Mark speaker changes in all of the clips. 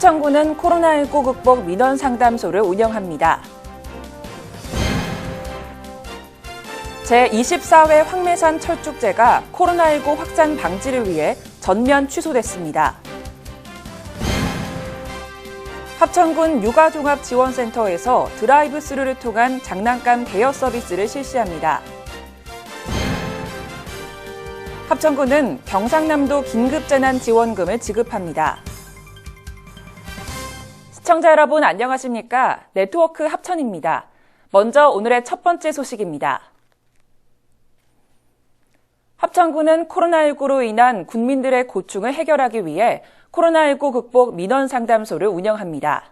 Speaker 1: 합천군은 코로나19 극복 민원상담소를 운영합니다. 제24회 황매산 철쭉제가 코로나19 확산 방지를 위해 전면 취소됐습니다. 합천군 육아종합지원센터에서 드라이브스루를 통한 장난감 대여 서비스를 실시합니다. 합천군은 경상남도 긴급재난지원금을 지급합니다. 시청자 여러분 안녕하십니까? 네트워크 합천입니다. 먼저 오늘의 첫 번째 소식입니다. 합천군은 코로나19로 인한 국민들의 고충을 해결하기 위해 코로나19 극복 민원상담소를 운영합니다.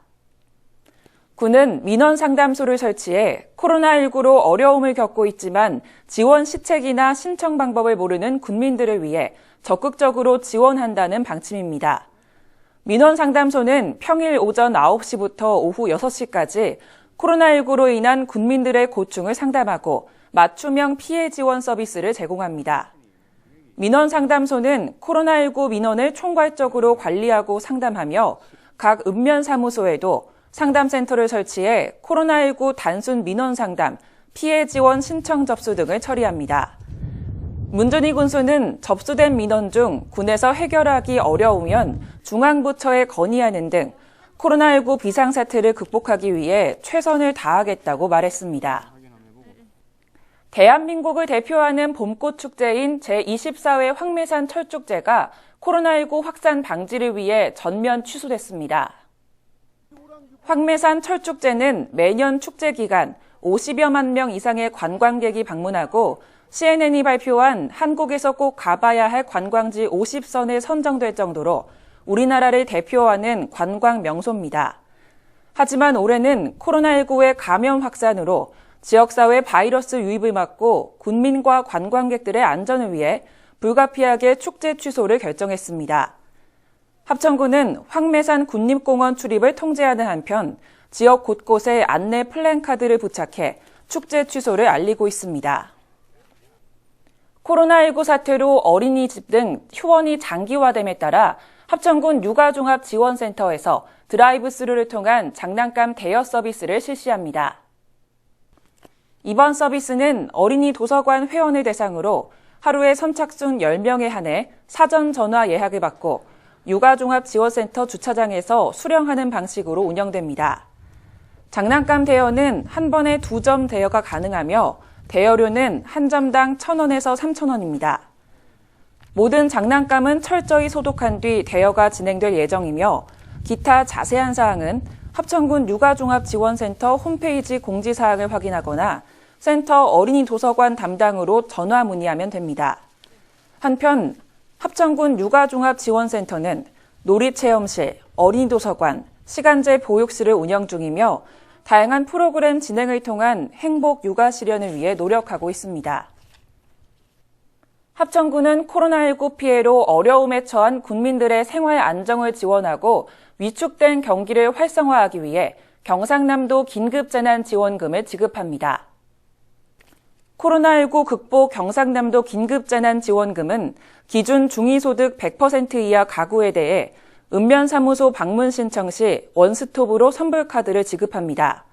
Speaker 1: 군은 민원상담소를 설치해 코로나19로 어려움을 겪고 있지만 지원 시책이나 신청 방법을 모르는 군민들을 위해 적극적으로 지원한다는 방침입니다. 민원상담소는 평일 오전 9시부터 오후 6시까지 코로나19로 인한 군민들의 고충을 상담하고 맞춤형 피해 지원 서비스를 제공합니다. 민원상담소는 코로나19 민원을 총괄적으로 관리하고 상담하며 각 읍면사무소에도 상담센터를 설치해 코로나19 단순 민원상담, 피해 지원 신청 접수 등을 처리합니다. 문준희 군수는 접수된 민원 중 군에서 해결하기 어려우면 중앙부처에 건의하는 등 코로나19 비상사태를 극복하기 위해 최선을 다하겠다고 말했습니다. 대한민국을 대표하는 봄꽃 축제인 제24회 황매산 철쭉제가 코로나19 확산 방지를 위해 전면 취소됐습니다. 황매산 철쭉제는 매년 축제 기간 50여만 명 이상의 관광객이 방문하고 CNN이 발표한 한국에서 꼭 가봐야 할 관광지 50선에 선정될 정도로 우리나라를 대표하는 관광 명소입니다. 하지만 올해는 코로나19의 감염 확산으로 지역사회 바이러스 유입을 막고 군민과 관광객들의 안전을 위해 불가피하게 축제 취소를 결정했습니다. 합천군은 황매산 국립공원 출입을 통제하는 한편 지역 곳곳에 안내 플랜카드를 부착해 축제 취소를 알리고 있습니다. 코로나19 사태로 어린이집 등 휴원이 장기화됨에 따라 합천군 육아종합지원센터에서 드라이브스루를 통한 장난감 대여 서비스를 실시합니다. 이번 서비스는 어린이 도서관 회원을 대상으로 하루에 선착순 10명에 한해 사전 전화 예약을 받고 육아종합지원센터 주차장에서 수령하는 방식으로 운영됩니다. 장난감 대여는 한 번에 2점 대여가 가능하며 대여료는 한 점당 1,000원에서 3,000원입니다. 모든 장난감은 철저히 소독한 뒤 대여가 진행될 예정이며 기타 자세한 사항은 합천군 육아종합지원센터 홈페이지 공지사항을 확인하거나 센터 어린이 도서관 담당으로 전화 문의하면 됩니다. 한편 합천군 육아종합지원센터는 놀이체험실, 어린이 도서관, 시간제 보육실을 운영 중이며 다양한 프로그램 진행을 통한 행복 육아 실현을 위해 노력하고 있습니다. 합천군은 코로나19 피해로 어려움에 처한 군민들의 생활 안정을 지원하고 위축된 경기를 활성화하기 위해 경상남도 긴급재난지원금을 지급합니다. 코로나19 극복 경상남도 긴급재난지원금은 기준 중위소득 100% 이하 가구에 대해 읍면사무소 방문 신청 시 원스톱으로 선불카드를 지급합니다.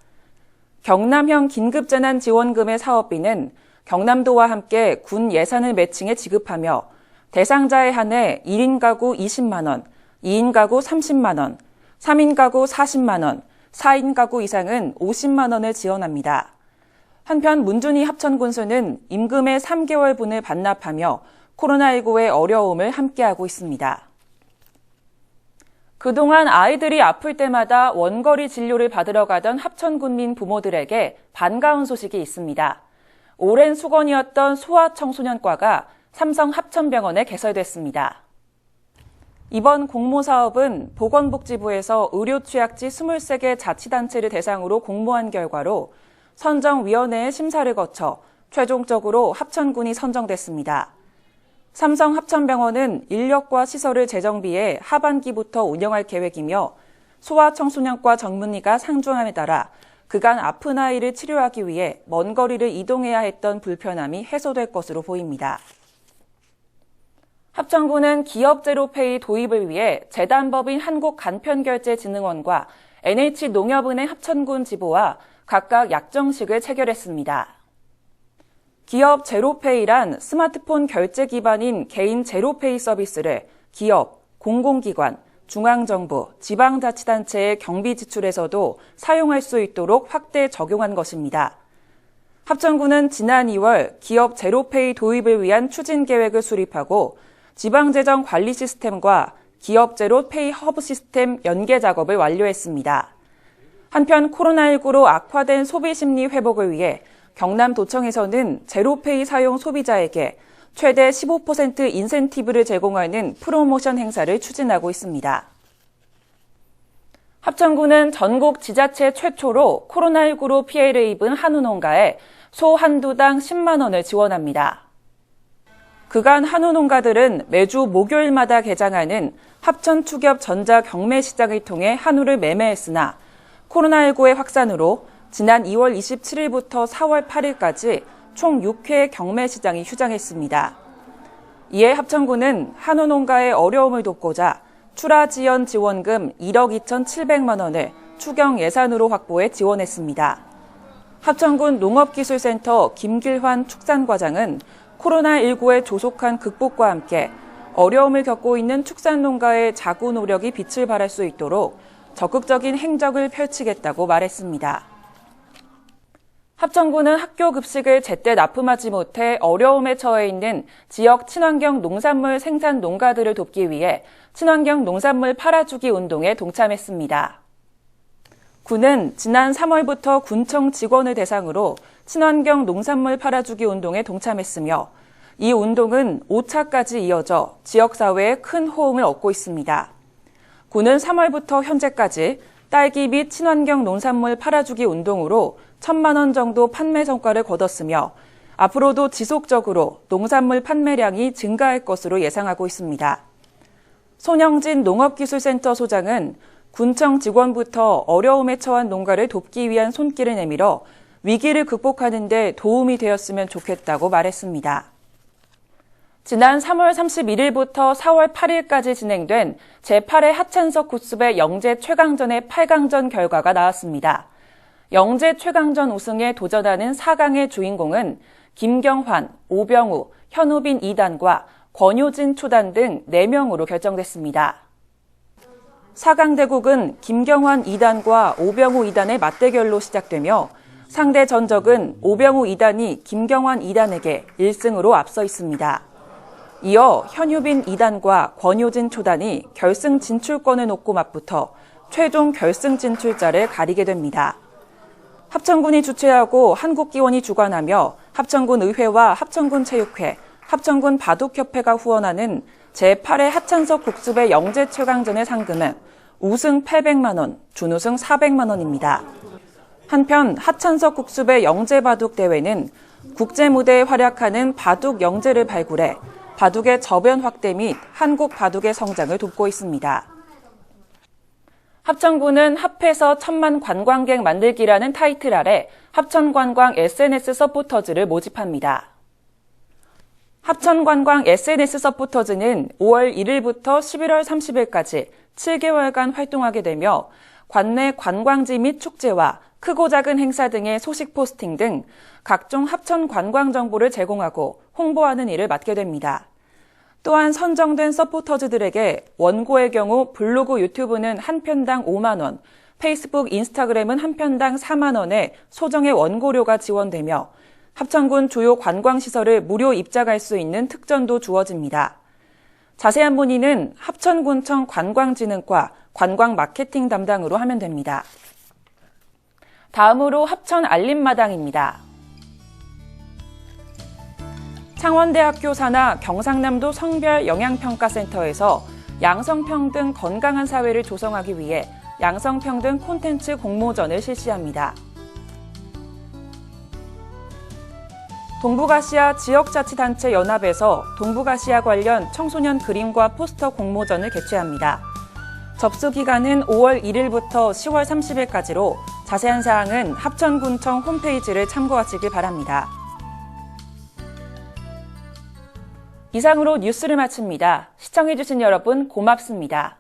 Speaker 1: 경남형 긴급재난지원금의 사업비는 경남도와 함께 군 예산을 매칭해 지급하며 대상자에 한해 1인 가구 20만 원, 2인 가구 30만 원, 3인 가구 40만 원, 4인 가구 이상은 50만 원을 지원합니다. 한편 문준희 합천군수는 임금의 3개월분을 반납하며 코로나19의 어려움을 함께하고 있습니다. 그동안 아이들이 아플 때마다 원거리 진료를 받으러 가던 합천군민 부모들에게 반가운 소식이 있습니다. 오랜 수건이었던 소아청소년과가 삼성 합천병원에 개설됐습니다. 이번 공모사업은 보건복지부에서 의료취약지 23개 자치단체를 대상으로 공모한 결과로 선정위원회의 심사를 거쳐 최종적으로 합천군이 선정됐습니다. 삼성 합천병원은 인력과 시설을 재정비해 하반기부터 운영할 계획이며 소아청소년과 전문의가 상주함에 따라 그간 아픈 아이를 치료하기 위해 먼 거리를 이동해야 했던 불편함이 해소될 것으로 보입니다. 합천군은 기업 제로페이 도입을 위해 재단법인 한국간편결제진흥원과 NH농협은행 합천군 지부와 각각 약정식을 체결했습니다. 기업 제로페이란 스마트폰 결제 기반인 개인 제로페이 서비스를 기업, 공공기관, 중앙정부, 지방자치단체의 경비 지출에서도 사용할 수 있도록 확대 적용한 것입니다. 합천군은 지난 2월 기업 제로페이 도입을 위한 추진 계획을 수립하고 지방재정 관리 시스템과 기업 제로페이 허브 시스템 연계 작업을 완료했습니다. 한편 코로나19로 악화된 소비 심리 회복을 위해 경남도청에서는 제로페이 사용 소비자에게 최대 15% 인센티브를 제공하는 프로모션 행사를 추진하고 있습니다. 합천군은 전국 지자체 최초로 코로나19로 피해를 입은 한우 농가에 소 한두당 10만 원을 지원합니다. 그간 한우 농가들은 매주 목요일마다 개장하는 합천축협 전자경매시장을 통해 한우를 매매했으나 코로나19의 확산으로 지난 2월 27일부터 4월 8일까지 총 6회 경매시장이 휴장했습니다. 이에 합천군은 한우 농가의 어려움을 돕고자 출하지연 지원금 1억 2,700만 원을 추경 예산으로 확보해 지원했습니다. 합천군 농업기술센터 김길환 축산과장은 코로나19의 조속한 극복과 함께 어려움을 겪고 있는 축산농가의 자구 노력이 빛을 발할 수 있도록 적극적인 행적을 펼치겠다고 말했습니다. 합천군은 학교 급식을 제때 납품하지 못해 어려움에 처해 있는 지역 친환경 농산물 생산 농가들을 돕기 위해 친환경 농산물 팔아주기 운동에 동참했습니다. 군은 지난 3월부터 군청 직원을 대상으로 친환경 농산물 팔아주기 운동에 동참했으며 이 운동은 5차까지 이어져 지역사회에 큰 호응을 얻고 있습니다. 군은 3월부터 현재까지 딸기 및 친환경 농산물 팔아주기 운동으로 1,000만 원 정도 판매 성과를 거뒀으며 앞으로도 지속적으로 농산물 판매량이 증가할 것으로 예상하고 있습니다. 손영진 농업기술센터 소장은 군청 직원부터 어려움에 처한 농가를 돕기 위한 손길을 내밀어 위기를 극복하는 데 도움이 되었으면 좋겠다고 말했습니다. 지난 3월 31일부터 4월 8일까지 진행된 제8회 하찬석 구습의 영재 최강전의 8강전 결과가 나왔습니다. 영재 최강전 우승에 도전하는 4강의 주인공은 김경환, 오병우, 현우빈 2단과 권효진 초단 등 4명으로 결정됐습니다. 4강 대국은 김경환 2단과 오병우 2단의 맞대결로 시작되며 상대 전적은 오병우 2단이 김경환 2단에게 1승으로 앞서 있습니다. 이어 현유빈 2단과 권효진 초단이 결승 진출권을 놓고 맞붙어 최종 결승 진출자를 가리게 됩니다. 합천군이 주최하고 한국기원이 주관하며 합천군 의회와 합천군 체육회, 합천군 바둑협회가 후원하는 제8회 하찬석 국습의 영재 최강전의 상금은 우승 800만 원, 준우승 400만 원입니다. 한편 하찬석 국습의 영재 바둑 대회는 국제 무대에 활약하는 바둑 영재를 발굴해 바둑의 저변 확대 및 한국 바둑의 성장을 돕고 있습니다. 합천군은 합해서 1,000만 관광객 만들기라는 타이틀 아래 합천관광 SNS 서포터즈를 모집합니다. 합천관광 SNS 서포터즈는 5월 1일부터 11월 30일까지 7개월간 활동하게 되며 관내 관광지 및 축제와 크고 작은 행사 등의 소식 포스팅 등 각종 합천 관광 정보를 제공하고 홍보하는 일을 맡게 됩니다. 또한 선정된 서포터즈들에게 원고의 경우 블로그 유튜브는 한 편당 5만 원, 페이스북, 인스타그램은 한 편당 4만 원의 소정의 원고료가 지원되며 합천군 주요 관광시설을 무료 입장할 수 있는 특전도 주어집니다. 자세한 문의는 합천군청 관광진흥과 관광마케팅 담당으로 하면 됩니다. 다음으로 합천 알림마당입니다. 창원대학교 산하 경상남도 성별영양평가센터에서 양성평등 건강한 사회를 조성하기 위해 양성평등 콘텐츠 공모전을 실시합니다. 동북아시아 지역자치단체 연합에서 동북아시아 관련 청소년 그림과 포스터 공모전을 개최합니다. 접수 기간은 5월 1일부터 10월 30일까지로 자세한 사항은 합천군청 홈페이지를 참고하시길 바랍니다. 이상으로 뉴스를 마칩니다. 시청해주신 여러분 고맙습니다.